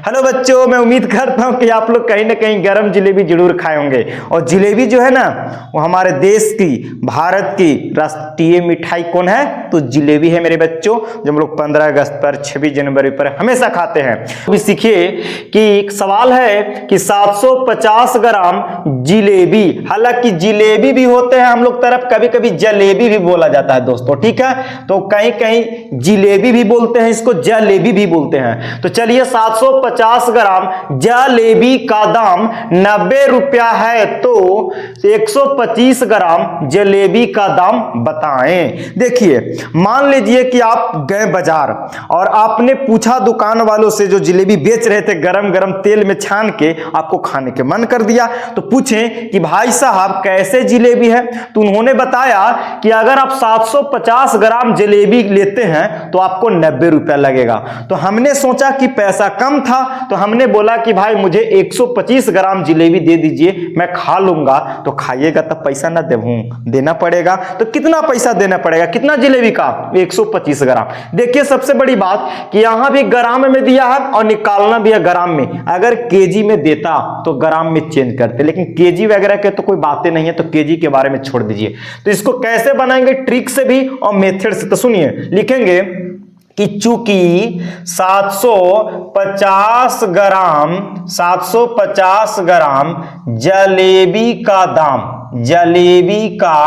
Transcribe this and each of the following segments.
Hello बच्चों, मैं उम्मीद करता हूं कि आप लोग कहीं ना कहीं गरम जिलेबी जरूर खाए होंगे। और जिलेबी जो है ना, वो हमारे देश की, भारत की राष्ट्रीय मिठाई कौन है? तो जिलेबी है मेरे बच्चों, जो हम लोग 15 अगस्त पर, 26 जनवरी पर हमेशा खाते हैं। अभी सीखिए कि एक सवाल है कि 750 ग्राम जिलेबी, हालांकि जिलेबी भी होते हैं हम लोग तरफ, कभी कभी जलेबी भी बोला जाता है दोस्तों, ठीक है। तो कहीं कहीं जिलेबी भी बोलते हैं, इसको जलेबी भी बोलते हैं। तो चलिए, 750 ग्राम जलेबी का दाम 90 रुपया है, तो 125 ग्राम जलेबी का दाम बताएं। देखिए, मान लीजिए कि आप गए बाजार और आपने पूछा दुकान वालों से जो जिलेबी बेच रहे थे, गरम गरम तेल में छान के आपको खाने के मन कर दिया। तो पूछें कि भाई साहब कैसे जिलेबी है? तो उन्होंने बताया कि अगर आप 750 ग्राम जलेबी लेते हैं तो आपको 90 रुपया लगेगा। तो हमने सोचा कि पैसा कम था, तो हमने बोला कि भाई मुझे 125 ग्राम जिलेबी दे दीजिए, मैं खा लूंगा। तो खाइएगा तब पैसा ना देना पड़ेगा। तो कितना पैसा देना पड़ेगा? कितना जिलेबी का? 125 ग्राम। देखिए, सबसे बड़ी बात कि यहां भी ग्राम में दिया है और निकालना भी है ग्राम में। अगर केजी में देता तो ग्राम में चेंज करते, लेकिन केजी वगैरह के तो कोई बातें नहीं है, तो केजी के बारे में छोड़ दीजिए। तो इसको कैसे बनाएंगे? ट्रिक से भी और मेथड से। तो सुनिए, लिखेंगे कि चूंकि 750 ग्राम जलेबी का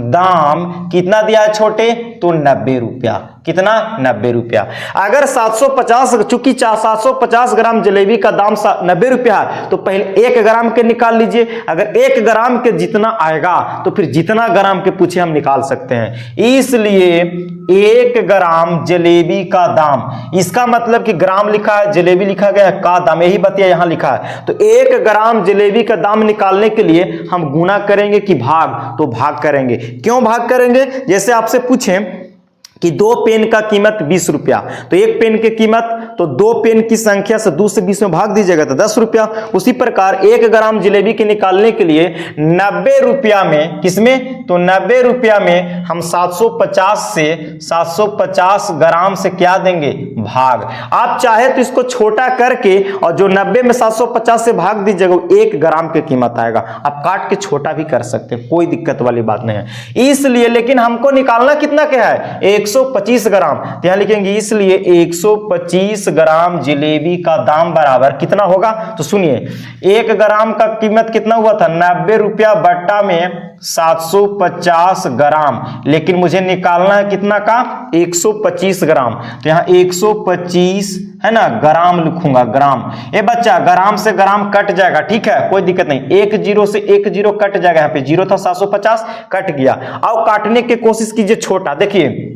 दाम कितना दिया है छोटे? तो 90 रुपया। कितना? 90 रुपया। अगर 750, चूंकि 750 ग्राम जलेबी का दाम 90 रुपया है, तो पहले 1 ग्राम के निकाल लीजिए। अगर 1 ग्राम के जितना आएगा तो फिर जितना ग्राम के पूछे हम निकाल सकते हैं। इसलिए 1 ग्राम जलेबी का दाम, इसका मतलब कि ग्राम लिखा है, जलेबी लिखा गया है, का दाम, यही बतिया यहां लिखा है। तो 1 ग्राम जलेबी का दाम निकालने के लिए हम गुना करेंगे कि भाग? तो भाग करेंगे। क्यों भाग करेंगे? जैसे आपसे पूछें कि 2 पेन का कीमत 20 रुपया, तो 1 पेन की कीमत, तो 2 पेन की संख्या से 2 से 20 में भाग दीजिएगा तो 10 रुपया। उसी प्रकार 1 ग्राम जिलेबी के निकालने के लिए 90 रुपया में, किसमें? तो 90 रुपया में हम 750 ग्राम से क्या देंगे? भाग। आप चाहे तो इसको छोटा करके और जो 90 में 750 से भाग दीजिएगा, 1 ग्राम की कीमत आएगा। आप काट के छोटा भी कर सकते हैं, कोई दिक्कत वाली बात नहीं है। इसलिए, लेकिन हमको निकालना कितना क्या है? 125 ग्राम। तो यहां लिखेंगे इसलिए 125 ग्राम जिलेबी का दाम बराबर कितना होगा? तो सुनिए, 1 ग्राम का कीमत कितना हुआ था? 90 रुपया बट्टा में 750 ग्राम, लेकिन मुझे निकालना है कितना का? 125 ग्राम। तो यहां 125 है ना, ग्राम लिखूंगा, ग्राम। ए बच्चा, ग्राम से ग्राम कट जाएगा, ठीक है, कोई दिक्कत नहीं। 1 0 से 1 0 कट जाएगा, यहां पे 0 था, 750 कट गया। अब काटने की कोशिश कीजिए छोटा। देखिए,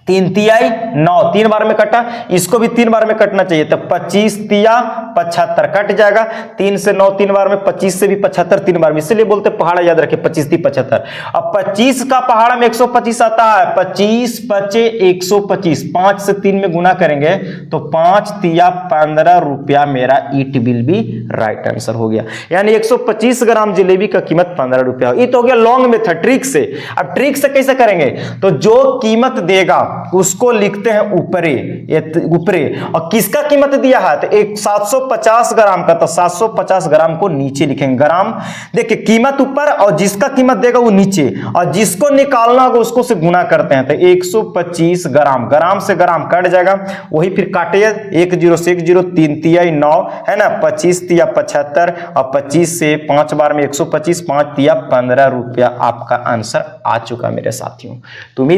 3 तिहाई 9, 3 बार में कटा, इसको भी 3 बार में कटना चाहिए। तो 25 तिया 75 कट जाएगा। 3 से 9 3 बार में, 25 से भी 75 3 बार में, इसलिए बोलते पहाड़ा याद रखे, 25 3 75। अब 25 का पहाड़ा में 125 आता है, 25 पचे 125, 5 से 3 में गुना करेंगे तो 5 तिया 15 रुपया मेरा it will be right answer हो गया। यानी 125 ग्राम जलेबी का कीमत 15 रुपया। ये तो हो गया लॉन्ग मेथड, ट्रिक से। अब ट्रिक से कैसे करेंगे? तो जो कीमत देगा उसको लिखते हैं ऊपरे, और किसका कीमत दिया है? तो 750 ग्राम का, तो 750 ग्राम को नीचे लिखेंगे, ग्राम। देखिए, कीमत ऊपर और जिसका कीमत देगा वो नीचे, और जिसको निकालना होगा उसको से गुना करते हैं। तो 125 ग्राम, ग्राम से ग्राम कट जाएगा, वही फिर काटिए, 1 0 से 1 0, 3 तिहाई 9 है ना, 25 तिया 75, और 25 से 5 बार में 125, 5 तिया 15 रुपया आपका आंसर आ चुका मेरे साथियों। तुम्हें